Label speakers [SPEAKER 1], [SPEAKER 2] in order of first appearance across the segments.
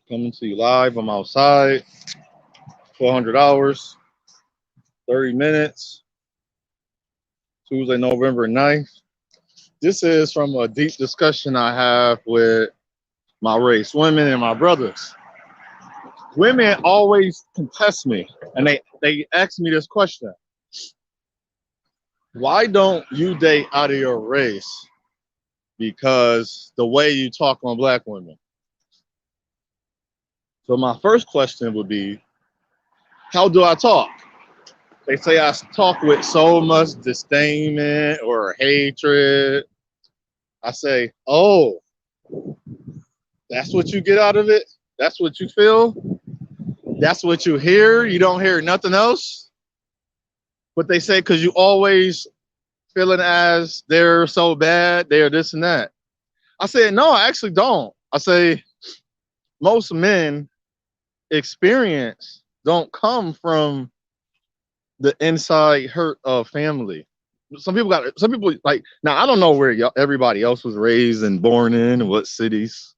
[SPEAKER 1] Coming to you live. I'm outside. 400 hours, 30 minutes. Tuesday, November 9th. This is from a deep discussion I have with my race, women and my brothers. Women always contest me, and they ask me this question. Why don't you date out of your race? Because the way you talk on black women. So my first question would be, how do I talk? They say I talk with so much disdain or hatred. I say, oh, that's what you get out of it? That's what you feel? That's what you hear? You don't hear nothing else? But they say, because you always feeling as they're so bad, they're this and that. I said, no, I actually don't. I say, most men experience don't come from the inside hurt of family. Some people like, now I don't know where everybody else was raised and born in, what cities.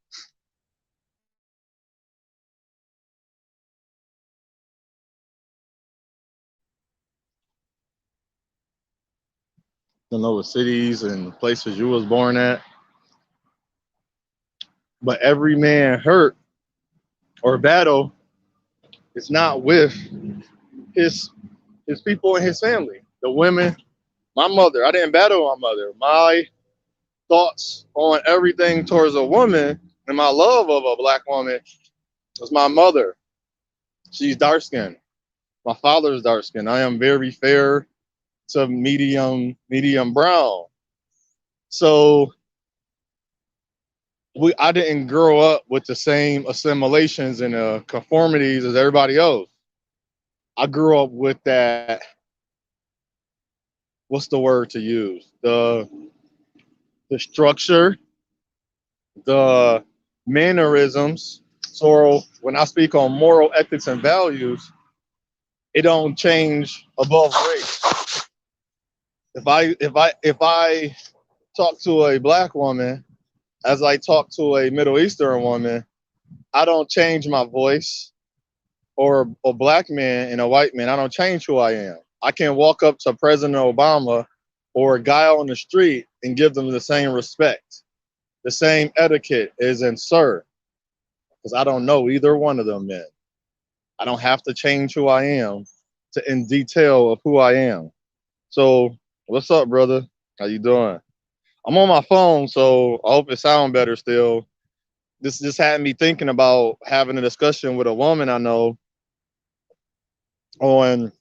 [SPEAKER 1] I don't know what cities and places you was born at. But every man hurt or battle is not with his people and his family. The women, my mother, I didn't battle my mother. My thoughts on everything towards a woman and my love of a black woman was my mother. She's dark skinned. My father's dark skinned. I am very fair to medium brown. So I didn't grow up with the same assimilations and conformities as everybody else. I grew up with that, what's the word to use? The structure, the mannerisms. So when I speak on moral ethics and values, it don't change above race. If I talk to a black woman as I talk to a Middle Eastern woman, I don't change my voice. Or a black man and a white man, I don't change who I am. I can walk up to President Obama or a guy on the street and give them the same respect, the same etiquette as in sir, because I don't know either one of them men. I don't have to change who I am to in detail of who I am. So what's up, brother? How you doing? I'm on my phone, so I hope it sounds better still. This just had me thinking about having a discussion with a woman I know on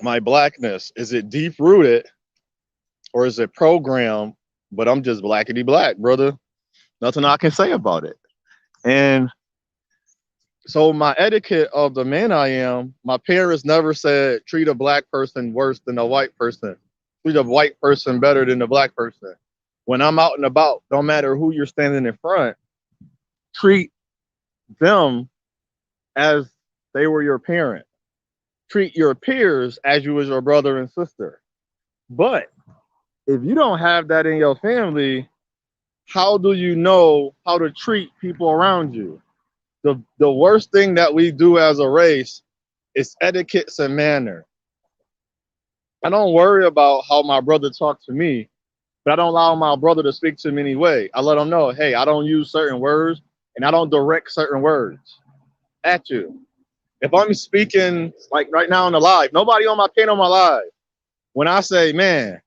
[SPEAKER 1] my blackness. Is it deep rooted or is it programmed? But I'm just blackity black, brother. Nothing I can say about it. And so my etiquette of the man I am, my parents never said treat a black person worse than a white person. Treat a white person better than a black person. When I'm out and about, don't matter who you're standing in front, treat them as they were your parent. Treat your peers as you was your brother and sister. But if you don't have that in your family, how do you know how to treat people around you? The worst thing that we do as a race is etiquettes and manner. I don't worry about how my brother talks to me, but I don't allow my brother to speak to me anyway. I let him know, hey, I don't use certain words and I don't direct certain words at you. If I'm speaking like right now on the live, nobody on my pin on my live. When I say, man,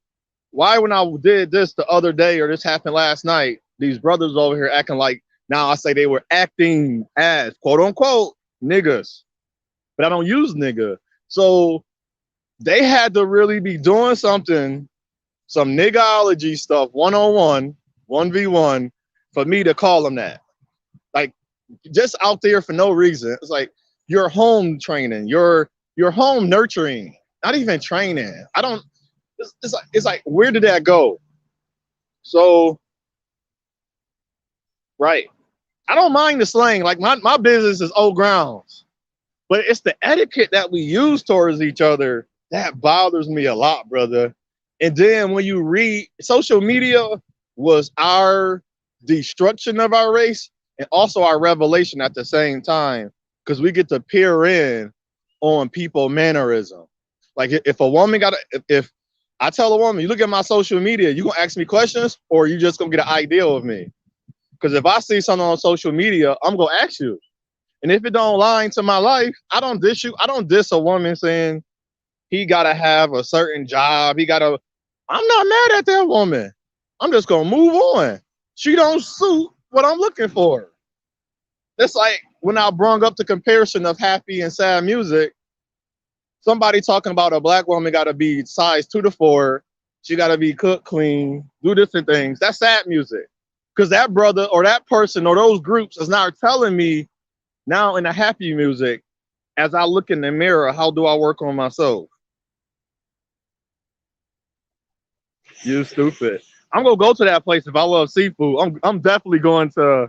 [SPEAKER 1] why when I did this the other day or this happened last night, these brothers over here acting like, now I say they were acting as quote unquote niggas, but I don't use nigga. So they had to really be doing something, some niggaology stuff, 1-on-1, 1v1, for me to call them that. Like just out there for no reason. It's like you're home training, you're home nurturing, not even training. I don't, it's like where did that go? So, right. I don't mind the slang. Like my business is OGroundz, but it's the etiquette that we use towards each other that bothers me a lot, brother. And then when you read social media was our destruction of our race, and also our revelation at the same time, because we get to peer in on people mannerism. Like if a woman got if I tell a woman, you look at my social media, you gonna ask me questions, or you just gonna get an idea of me? Because if I see something on social media, I'm gonna ask you. And if it don't align to my life, I don't diss you. I don't diss a woman saying he gotta have a certain job. I'm not mad at that woman. I'm just gonna move on. She don't suit what I'm looking for. It's like when I brung up the comparison of happy and sad music, somebody talking about a black woman gotta be size 2 to 4, she gotta be cooked clean, do different things. That's sad music. Because that brother or that person or those groups is now telling me now in the happy music, as I look in the mirror, how do I work on myself? You stupid. I'm gonna go to that place if I love seafood. I'm definitely going to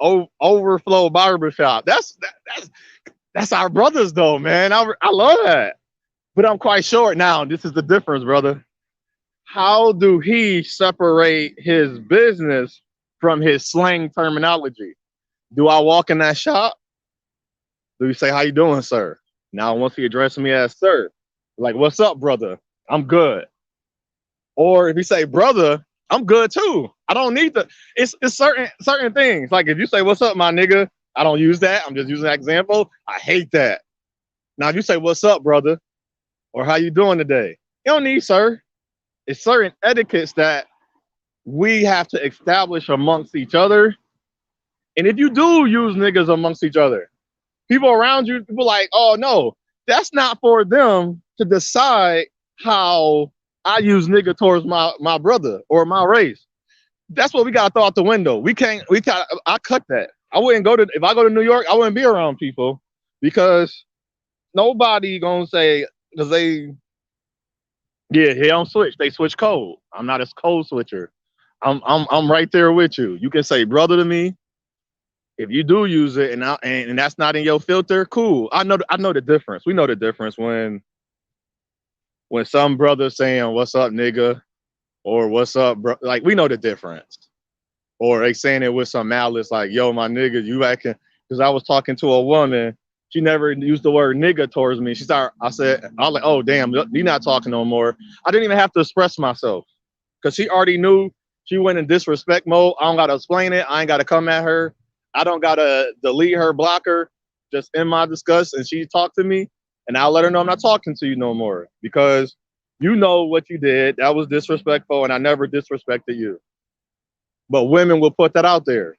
[SPEAKER 1] Overflow Barbershop. That's our brothers though, man. I love that. But I'm quite short now. This is the difference, brother. How do he separate his business from his slang terminology? Do I walk in that shop? Do you say, how you doing, sir? Now once he addresses me as sir, like, what's up, brother? I'm good. Or if you say, brother, I'm good too. I don't need the. It's certain things. Like if you say, what's up, my nigga? I don't use that. I'm just using that example. I hate that. Now if you say, what's up, brother? Or how you doing today? You don't need sir. It's certain etiquettes that we have to establish amongst each other. And if you do use niggas amongst each other, people around you, people like, oh no, that's not for them to decide how I use nigga towards my brother or my race. That's what we gotta throw out the window. I cut that. I wouldn't go to, if I go to New York, I wouldn't be around people because nobody gonna say, because they don't switch. They switch code. I'm not a code switcher. I'm right there with you. You can say brother to me. If you do use it and that's not in your filter, cool. I know the difference. We know the difference when some brother saying what's up, nigga, or what's up, bro. Like we know the difference. Or they saying it with some malice, like, yo, my nigga, you acting, because I was talking to a woman, she never used the word nigga towards me. I was like, oh damn, you're not talking no more. I didn't even have to express myself because she already knew. She went in disrespect mode. I don't gotta explain it. I ain't gotta come at her. I don't gotta delete her, block her. Just in my disgust, and she talked to me, and I'll let her know I'm not talking to you no more because you know what you did. That was disrespectful, and I never disrespected you. But women will put that out there.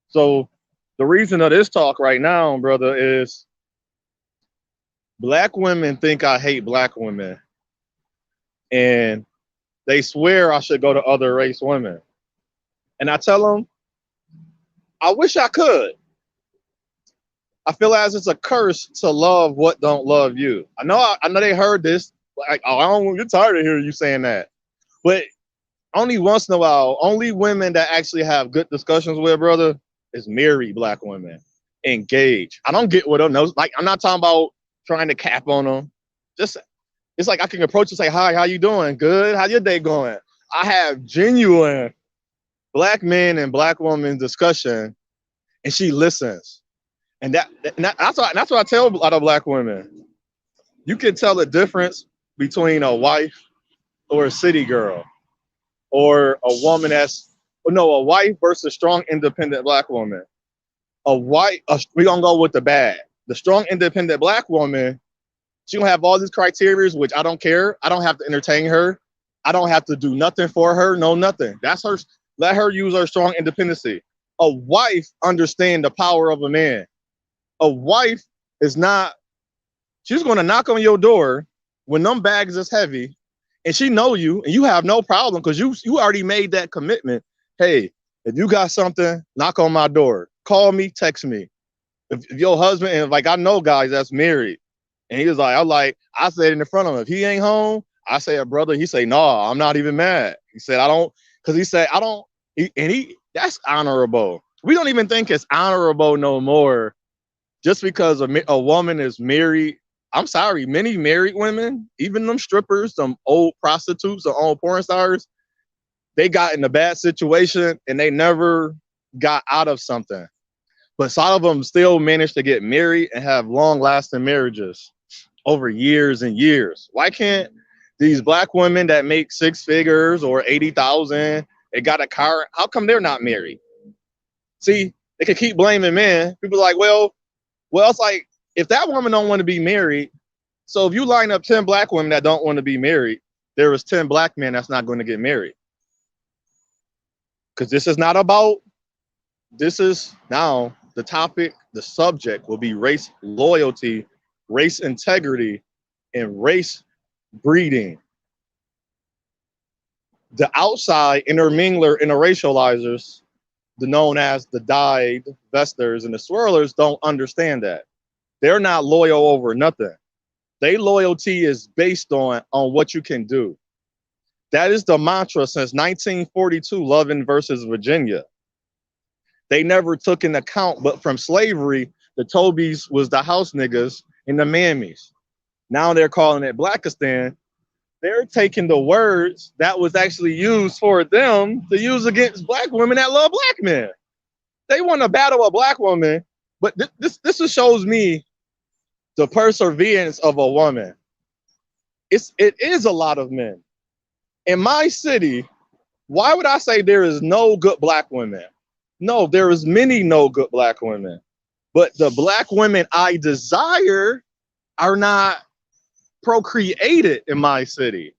[SPEAKER 1] So the reason of this talk right now, brother, is black women think I hate black women, and they swear I should go to other race women. And I tell them, I wish I could. I feel as it's a curse to love what don't love you. I know they heard this. Like, oh, I don't get tired of hearing you saying that. But only once in a while, only women that actually have good discussions with, brother, is married black women. Engaged. I don't get what them knows. Like, I'm not talking about trying to cap on them. Just, it's like I can approach and say, hi, how you doing? Good. How your day going? I have genuine black men and black women discussion, and she listens. And that's what I tell a lot of black women. You can tell the difference between a wife or a city girl, or a woman a wife versus a strong, independent black woman. We're gonna go with the bad. The strong, independent black woman, she gonna have all these criteria, which I don't care. I don't have to entertain her. I don't have to do nothing for her. No, nothing. That's her. Let her use her strong independency. A wife understands the power of a man. A wife is not, she's gonna knock on your door when them bags is heavy, and she know you, and you have no problem because you already made that commitment. Hey, if you got something, knock on my door. Call me, text me. If your husband, and like I know guys that's married, and he was like, I said in front of him, if he ain't home, I say, brother, he say, no, I'm not even mad. He said, I don't, because he said, I don't, that's honorable. We don't even think it's honorable no more just because a woman is married. I'm sorry, many married women, even them strippers, some old prostitutes, some old porn stars, they got in a bad situation and they never got out of something. But some of them still managed to get married and have long-lasting marriages over years and years. Why can't these black women that make 6 figures or 80,000, they got a car, how come they're not married? See, they can keep blaming men. People are like, well, it's like, if that woman don't want to be married, so if you line up 10 black women that don't want to be married, there is 10 black men that's not going to get married. Because this is not about, this is now the topic, the subject will be race loyalty, race integrity, and race breeding. The outside intermingler, interracializers, the known as the dyed vesters and the swirlers, don't understand that. They're not loyal over nothing. Their loyalty is based on what you can do. That is the mantra since 1942, Loving versus Virginia. They never took into account, but from slavery, the Tobys was the house niggas and the mammies. Now they're calling it Blackistan. They're taking the words that was actually used for them to use against black women that love black men. They want to battle a black woman, but this just shows me the perseverance of a woman. It is a lot of men. In my city, why would I say there is no good black women? No, there is many no good black women. But the black women I desire are not procreated in my city.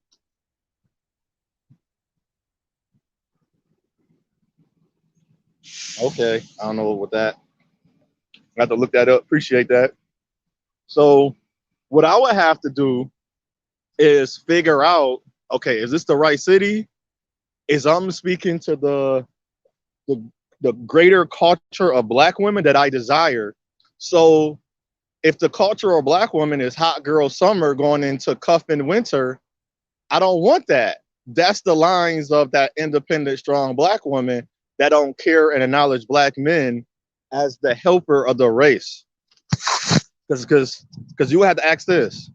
[SPEAKER 1] Okay, I don't know what that. I have to look that up. Appreciate that. So what I would have to do is figure out, okay, is this the right city? Is I'm speaking to the greater culture of black women that I desire? So if the culture of black women is hot girl summer going into cuffing winter, I don't want that. That's the lines of that independent, strong black woman that don't care and acknowledge black men as the helper of the race. Because you have to ask this,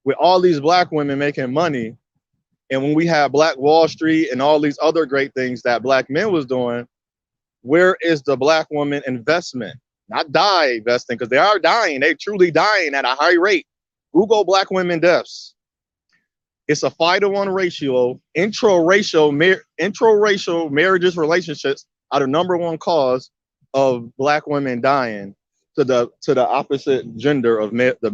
[SPEAKER 1] with all these black women making money, and when we have Black Wall Street and all these other great things that black men was doing, where is the black woman investment? Not die investing, because they are dying. They truly dying at a high rate. Google black women deaths. It's a 5-to-1 ratio. Intraracial marriages, relationships are the #1 cause of black women dying to the opposite gender of the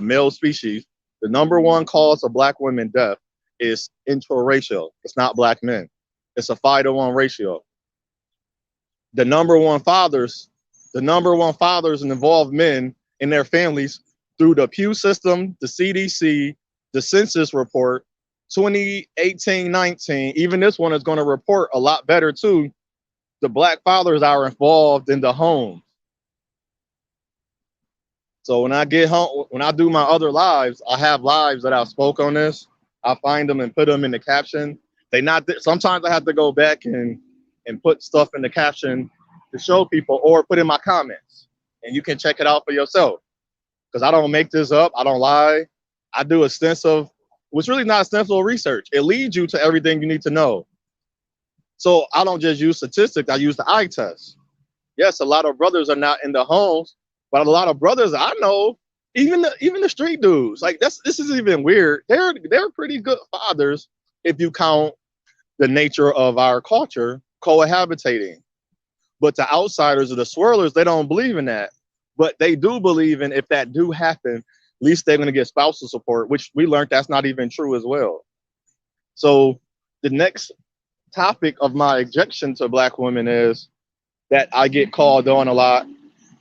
[SPEAKER 1] male species. The #1 cause of black women death is intraracial. It's not black men. It's a 5-to-1 ratio. The #1 fathers and involved men in their families through the Pew system, the CDC, the census report, 2018-19, even this one is going to report a lot better too. The black fathers are involved in the home. So when I get home, when I do my other lives, I have lives that I've spoke on this. I find them and put them in the caption. Sometimes I have to go back and put stuff in the caption to show people, or put in my comments, and you can check it out for yourself. Because I don't make this up. I don't lie. I do extensive, which really not extensive research. It leads you to everything you need to know. So I don't just use statistics. I use the eye test. Yes, a lot of brothers are not in the homes, but a lot of brothers I know, even the street dudes, like this is even weird. They're pretty good fathers if you count the nature of our culture cohabitating. But the outsiders or the swirlers, they don't believe in that. But they do believe in, if that do happen, at least they're going to get spousal support, which we learned that's not even true as well. So the next topic of my objection to black women is that I get called on a lot.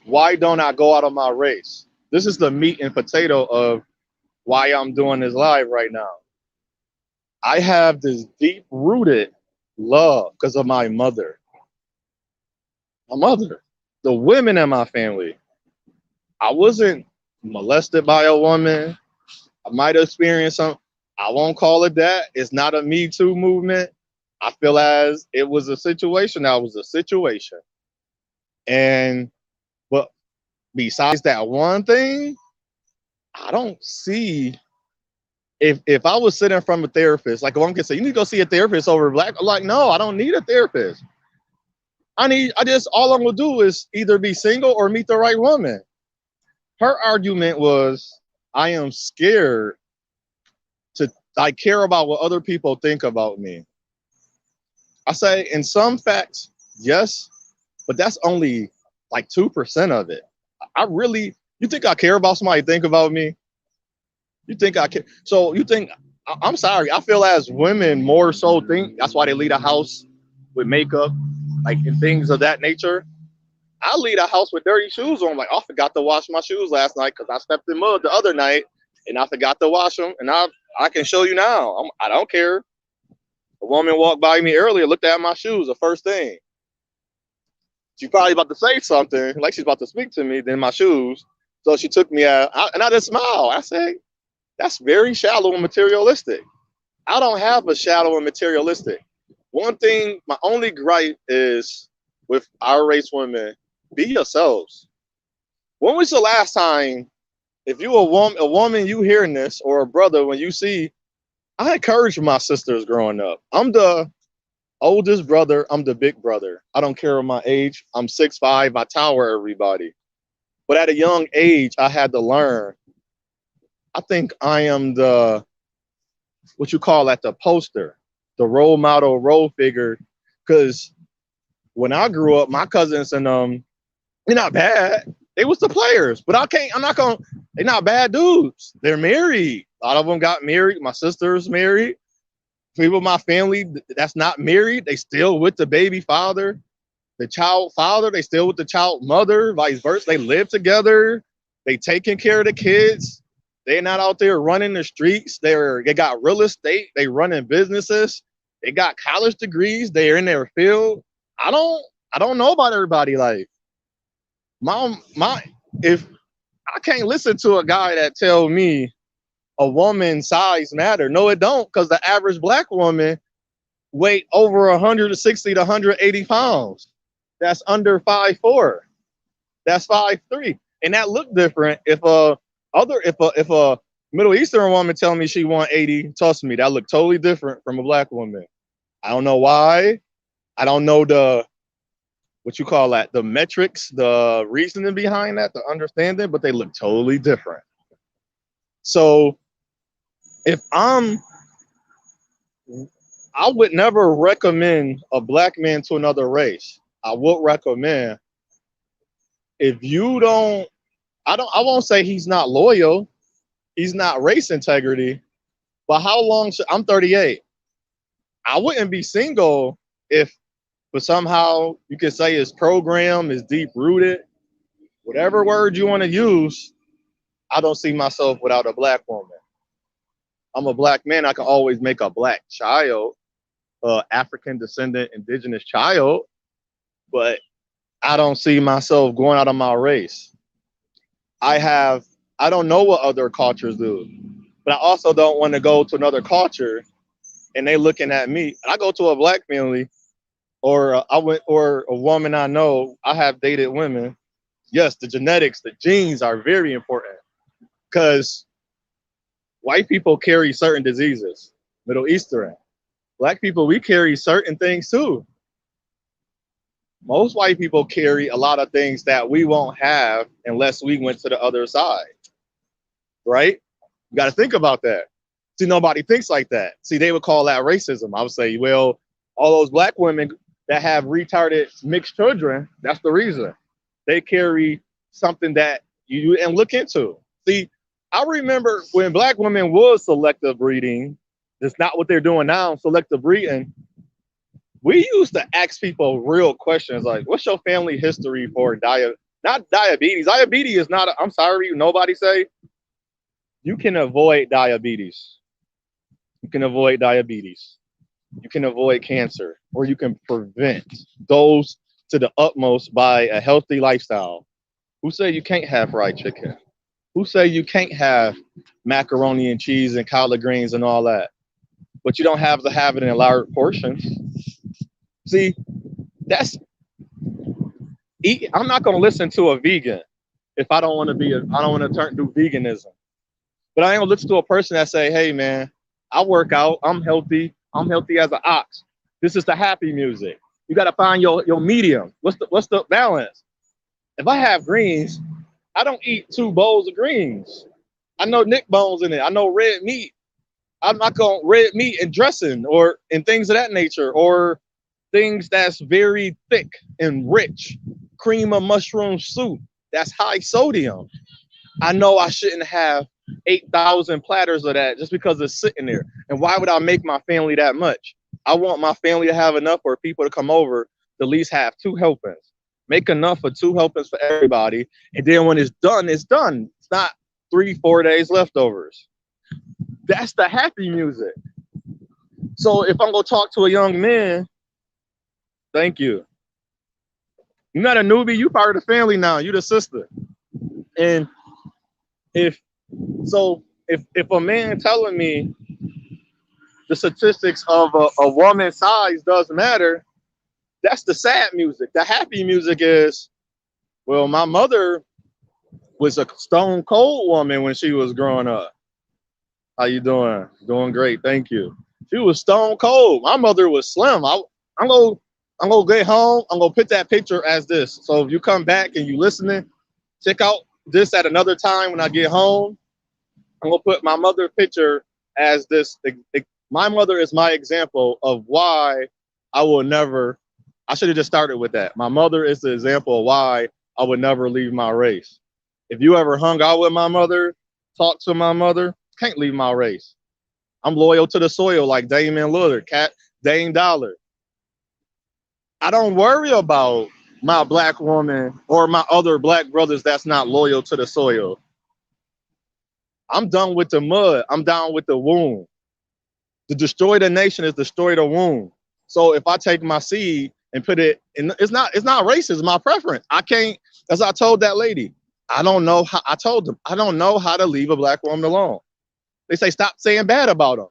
[SPEAKER 1] Why don't I go out of my race? This is the meat and potato of why I'm doing this live right now. I have this deep-rooted love because of my mother. My mother, the women in my family. I wasn't molested by a woman. I might have experienced some. I won't call it that. It's not a Me Too movement. I feel as it was a situation. That was a situation. But besides that one thing, I don't see, if I was sitting from a therapist, like one can say, you need to go see a therapist over black. I'm like, no, I don't need a therapist. all I'm gonna do is either be single or meet the right woman. Her argument was, I am scared to, I care about what other people think about me. I say, in some facts, yes, but that's only like 2% of it. I really, you think I care about somebody think about me? You think I care? So you think, I'm sorry, I feel as women more so think that's why they leave a house with makeup, like and things of that nature. I leave a house with dirty shoes on. Like, oh, I forgot to wash my shoes last night because I stepped in mud the other night and I forgot to wash them. And I can show you now. I don't care. A woman walked by me earlier, looked at my shoes, the first thing. She's probably about to say something, like she's about to speak to me, then my shoes. So she took me out, and I just smiled. I said, that's very shallow and materialistic. I don't have a shallow and materialistic. One thing, my only gripe is with our race women, be yourselves. When was the last time, if you a woman, you hearing this, or a brother, when you see, I encourage my sisters growing up. I'm the oldest brother. I'm the big brother. I don't care my age. I'm 6'5". I tower everybody. But at a young age, I had to learn. I think I am the, what you call that, the poster, the role model, role figure. Because when I grew up, my cousins and they're not bad. They was the players, but I'm not gonna, they're not bad dudes. They're married. A lot of them got married. My sister's married. People in my family that's not married, they still with the baby father. The child father, they still with the child mother, vice versa. They live together. They taking care of the kids. They're not out there running the streets. They got real estate. They running businesses. They got college degrees. They're in their field. I don't know about everybody life. If I can't listen to a guy that tell me a woman's size matter. No, it don't, because the average black woman weight over 160 to 180 pounds. That's under 5'4". That's 5'3". And that look different. If a Middle Eastern woman tell me she 180, trust me, that look totally different from a black woman. I don't know why. I don't know the, what you call that, the metrics, the reasoning behind that, the understanding, but they look totally different. So if I would never recommend a black man to another race. I would recommend, if you don't, I won't say he's not loyal, he's not race integrity, but how long I'm 38. I wouldn't be single if, but somehow you could say his program is deep rooted, whatever word you want to use. I don't see myself without a black woman. I'm a black man. I can always make a black child, African descendant, indigenous child, but I don't see myself going out of my race. I don't know what other cultures do, but I also don't want to go to another culture and they looking at me. I go to a black family, or a woman I know. I have dated women. Yes, the genetics, the genes are very important, because white people carry certain diseases. Middle Eastern, black people, we carry certain things too. Most white people carry a lot of things that we won't have unless we went to the other side, right? You got to think about that. See, nobody thinks like that. See, they would call that racism. I would say, well, all those black women that have retarded mixed children, that's the reason. They carry something that you didn't look into. See, I remember when black women was selective breeding, it's not what they're doing now, selective breeding. We used to ask people real questions like, what's your family history for not diabetes? Diabetes is not, I'm sorry, nobody say, you can avoid diabetes. You can avoid diabetes. You can avoid cancer, or you can prevent those to the utmost by a healthy lifestyle. Who say you can't have fried chicken? Who say you can't have macaroni and cheese and collard greens and all that? But you don't have to have it in large portions. See, I'm not going to listen to a vegan if I don't want to do veganism. But I ain't going to listen to a person that say, hey man, I work out, I'm healthy as an ox. This is the happy music. You got to find your medium. What's the balance? If I have greens, I don't eat 2 bowls of greens. I know neck bones in it. I know red meat. I'm not going red meat and dressing or and things of that nature, or things that's very thick and rich. Cream of mushroom soup, that's high sodium. I know I shouldn't have 8,000 platters of that just because it's sitting there. And why would I make my family that much? I want my family to have enough for people to come over to at least have 2 helpings. Make enough for 2 helpings for everybody. And then when it's done, it's done. It's not 3-4 days leftovers. That's the happy music. So if I'm going to talk to a young man, thank you. You're not a newbie. You part of the family now. You the sister. And if a man telling me the statistics of a woman's size doesn't matter, that's the sad music. The happy music is, well, my mother was a stone cold woman when she was growing up. How you doing? Doing great, thank you. She was stone cold. My mother was slim. I'm gonna get home. I'm gonna put that picture as this. So if you come back and you listening, check out this at another time when I get home. I'm gonna put my mother picture as this. My mother is my example of why I will never. I should have just started with that. My mother is the example of why I would never leave my race. If you ever hung out with my mother, talked to my mother, can't leave my race. I'm loyal to the soil like Damian Lillard, Dame Dollar. I don't worry about my black woman or my other black brothers that's not loyal to the soil. I'm done with the mud. I'm down with the womb. To destroy the nation is destroy the womb. So if I take my seed and put it in, it's not racist, it's my preference. I can't, as I told that lady, I don't know how, I told them, I don't know how to leave a black woman alone. They say, stop saying bad about them.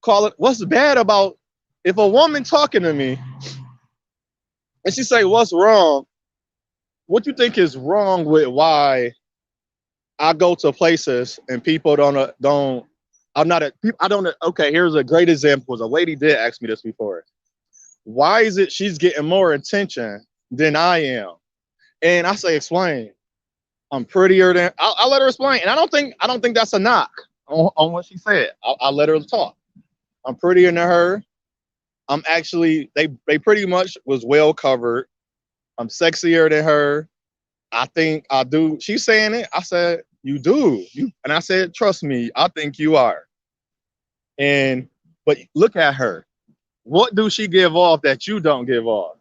[SPEAKER 1] Call it, what's bad about, if a woman talking to me and she say, what's wrong? What you think is wrong with why I go to places and people okay, here's a great example. A lady did ask me this before. Why is it she's getting more attention than I am? And I say, explain. I'm prettier than, I'll let her explain. And I don't think that's a knock on what she said. I'll let her talk. I'm prettier than her. I'm actually, they pretty much was well covered. I'm sexier than her. I think I do. She's saying it. I said, you do. And I said, trust me, I think you are. But look at her. What do she give off that you don't give off?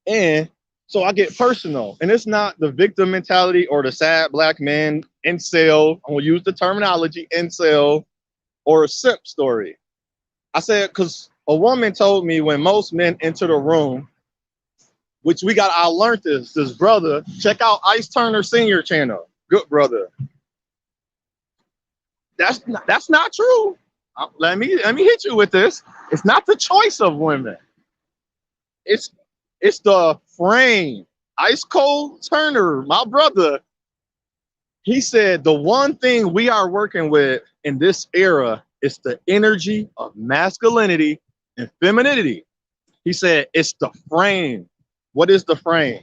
[SPEAKER 1] And so I get personal. And it's not the victim mentality or the sad black man incel. I'm going to use the terminology incel or a simp story. I said, because a woman told me when most men enter the room, which I learned this brother, check out Ice Turner Senior channel. Good brother. That's not true. Let me hit you with this. It's not the choice of women. It's the frame. Ice Cold Turner, my brother, he said the one thing we are working with in this era is the energy of masculinity and femininity. He said it's the frame. What is the frame?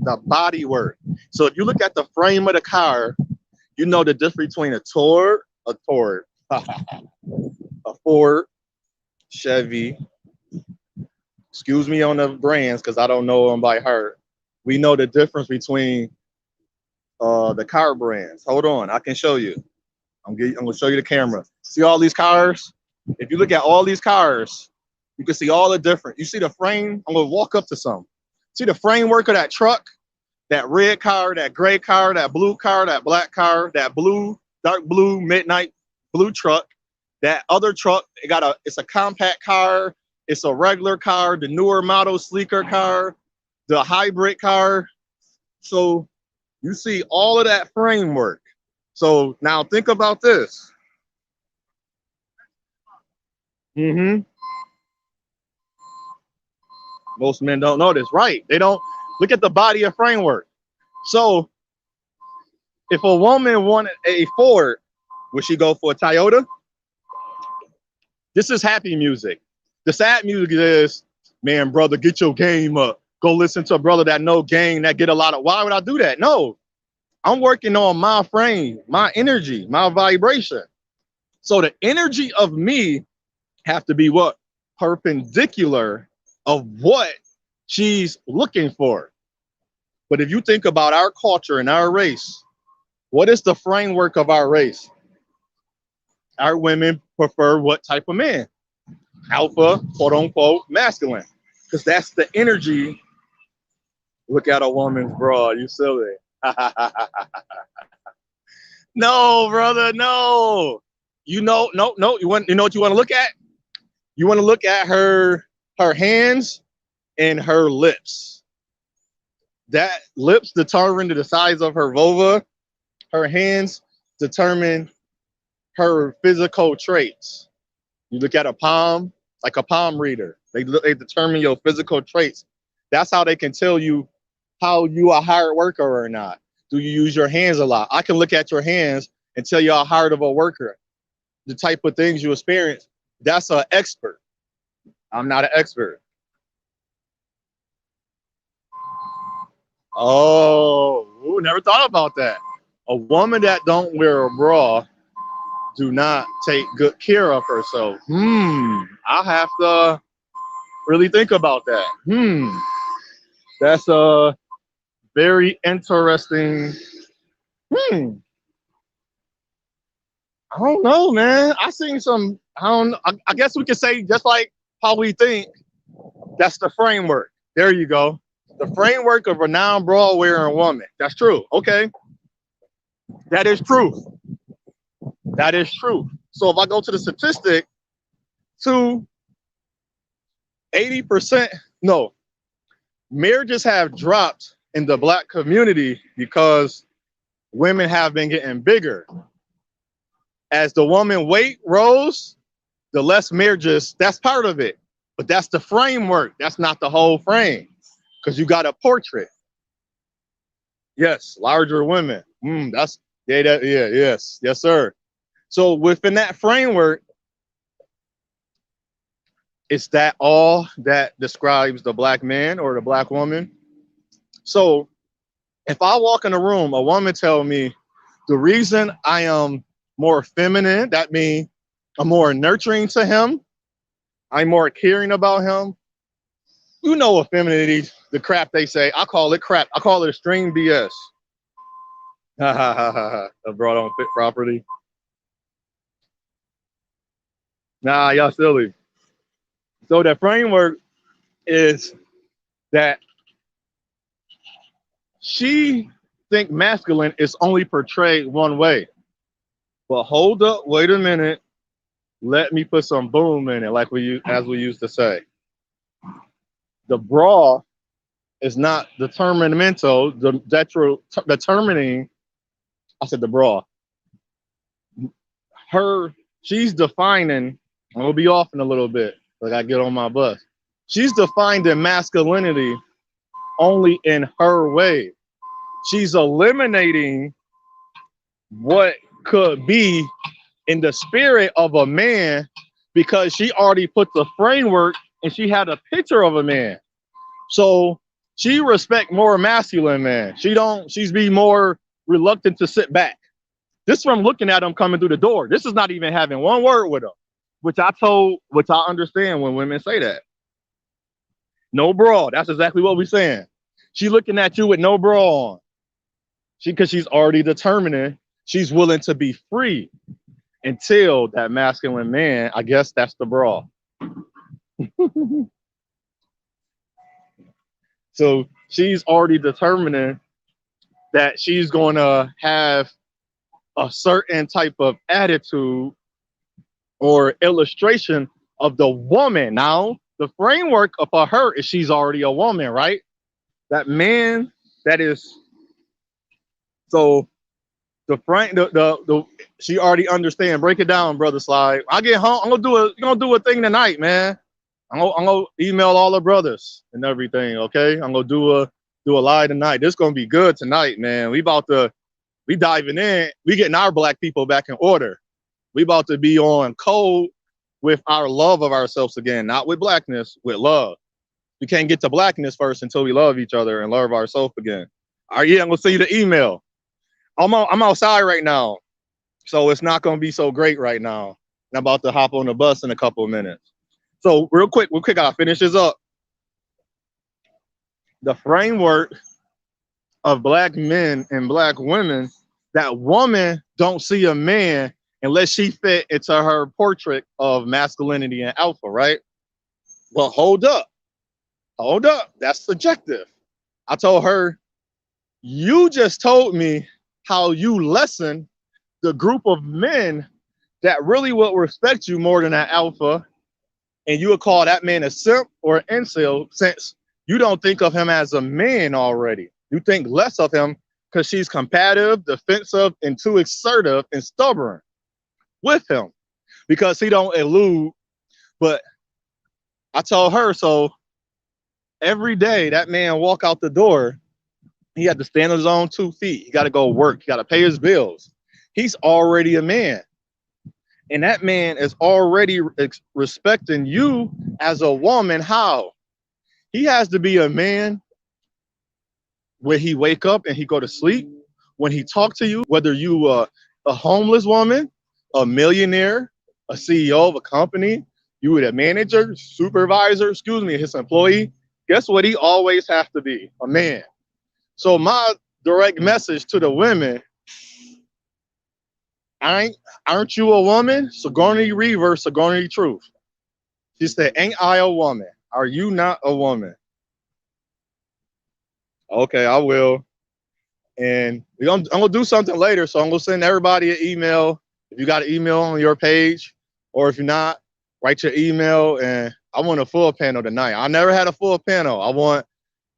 [SPEAKER 1] The body work. So if you look at the frame of the car, you know the difference between a Ford, Chevy. Excuse me on the brands because I don't know them by heart. We know the difference between the car brands. Hold on, I can show you. I'm gonna show you the camera. See all these cars? If you look at all these cars, you can see all the different. You see the frame? I'm gonna walk up to some. See the framework of that truck, that red car, that gray car, that blue car, that black car, that blue, dark blue, midnight blue truck, that other truck. It's a compact car. It's a regular car, the newer model, sleeker car, the hybrid car. So you see all of that framework. So now think about this. Most men don't know this, right? They don't look at the body of framework. So if a woman wanted a Ford, would she go for a Toyota? This is happy music. The sad music is man, brother, get your game up. Go listen to a brother that know game, that get a lot of, why would I do that? No, I'm working on my frame, my energy, my vibration. So the energy of me have to be what? Perpendicular of what she's looking for. But if you think about our culture and our race, what is the framework of our race? Our women prefer what type of man? Alpha, quote unquote, masculine. Because that's the energy. Look at a woman's bra, you silly. No, brother, no. You know, no. You know what you want to look at? You want to look at her hands and her lips. That lips determine the size of her vulva. Her hands determine her physical traits. You look at a palm, like a palm reader. They determine your physical traits. That's how they can tell you how you are a hard worker or not. Do you use your hands a lot? I can look at your hands and tell you how hard of a worker. The type of things you experience. That's an expert. I'm not an expert. Oh, ooh, never thought about that. A woman that don't wear a bra do not take good care of herself. I have to really think about that. That's a very interesting. I don't know, man. I seen some. I guess we could say just like how we think. That's the framework. There you go. The framework of a non-bra wearing woman. That's true. Okay. That is truth. That is true. So if I go to the statistic, to 80%, no, marriages have dropped in the Black community because women have been getting bigger. As the woman weight rose, the less marriages, that's part of it. But that's the framework. That's not the whole frame. Because you got a portrait. Yes, larger women. Yes, sir. So within that framework, is that all that describes the Black man or the Black woman? So if I walk in a room, a woman tell me the reason I am more feminine, that means I'm more nurturing to him, I'm more caring about him. You know what femininity, the crap they say. I call it crap. I call it extreme BS. I brought on fit property. Nah, y'all silly. So the framework is that she think masculine is only portrayed one way. But hold up, wait a minute. Let me put some boom in it, like as we used to say. The bra is not determinmental, determining. I said the bra. She's defining. I'm gonna be off in a little bit, like I get on my bus. She's defining masculinity only in her way. She's eliminating what could be in the spirit of a man because she already put the framework and she had a picture of a man. So she respect more masculine man. She's be more reluctant to sit back. This from looking at him coming through the door. This is not even having one word with him, which I understand when women say that. No bra. That's exactly what we're saying. She looking at you with no bra on. Because she's already determining she's willing to be free until that masculine man, I guess that's the bra. So she's already determining that she's going to have a certain type of attitude or illustration of the woman. Now, the framework for her is she's already a woman, right? That man that is, so she already understand. Break it down, brother Slide. I get home, I'm gonna do a thing tonight, man. I'm gonna email all the brothers and everything, okay? I'm gonna do a live tonight. This is gonna be good tonight, man. We diving in. We getting our Black people back in order. We about to be on code with our love of ourselves again, not with blackness, with love. We can't get to blackness first until we love each other and love ourselves again. All right, yeah, I'm gonna send you the email. I'm outside right now, so it's not gonna be so great right now. I'm about to hop on the bus in a couple of minutes. So real quick, I'll finish this up. The framework of black men and black women, that woman don't see a man unless she fit into her portrait of masculinity and alpha, right? Well, hold up. That's subjective. I told her, you just told me how you lessen the group of men that really will respect you more than that alpha, and you would call that man a simp or an incel, since you don't think of him as a man already. You think less of him because she's combative, defensive, and too assertive and stubborn with him because he don't elude. But I told her, so every day that man walk out the door, he had to stand on his own 2 feet. He got to go work. He got to pay his bills. He's already a man. And that man is already respecting you as a woman. How? He has to be a man when he wake up and he go to sleep, when he talk to you, whether you a homeless woman, a millionaire, a CEO of a company, you a manager, supervisor, his employee. Guess what? He always have to be a man. So my direct message to the women, aren't you a woman? Sigourney Reverse, Sigourney Truth. She said, ain't I a woman? Are you not a woman? Okay, I will. And I'm gonna do something later. So I'm gonna send everybody an email. If you got an email on your page, or if you're not, write your email. And I want a full panel tonight. I never had a full panel. I want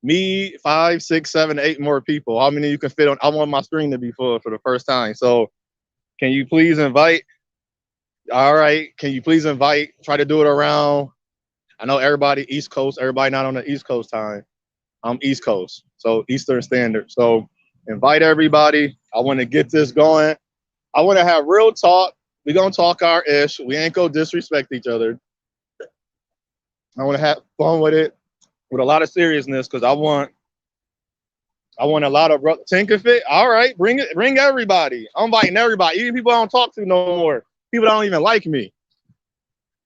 [SPEAKER 1] me, 5, 6, 7, 8 more people. How many you can fit on? I want my screen to be full for the first time. So can you please invite? All right. Can you please invite? Try to do it around. I know everybody East Coast, everybody not on the East Coast time. I'm East Coast, so Eastern Standard. So invite everybody. I want to get this going. I want to have real talk. We're going to talk our ish. We ain't going to disrespect each other. I want to have fun with it with a lot of seriousness, because I want a lot of Tinker Fit. All right, bring it, bring everybody. I'm inviting everybody, even people I don't talk to no more. People that don't even like me.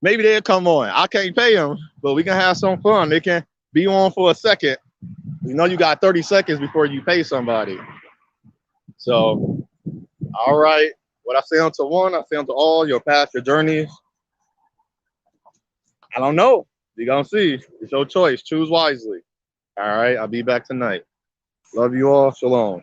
[SPEAKER 1] Maybe they'll come on. I can't pay them, but we can have some fun. They can be on for a second. You know, you got 30 seconds before you pay somebody. So, all right. What I say unto one, I say unto all, your path, your journeys. I don't know. You're going to see. It's your choice. Choose wisely. All right. I'll be back tonight. Love you all. Shalom.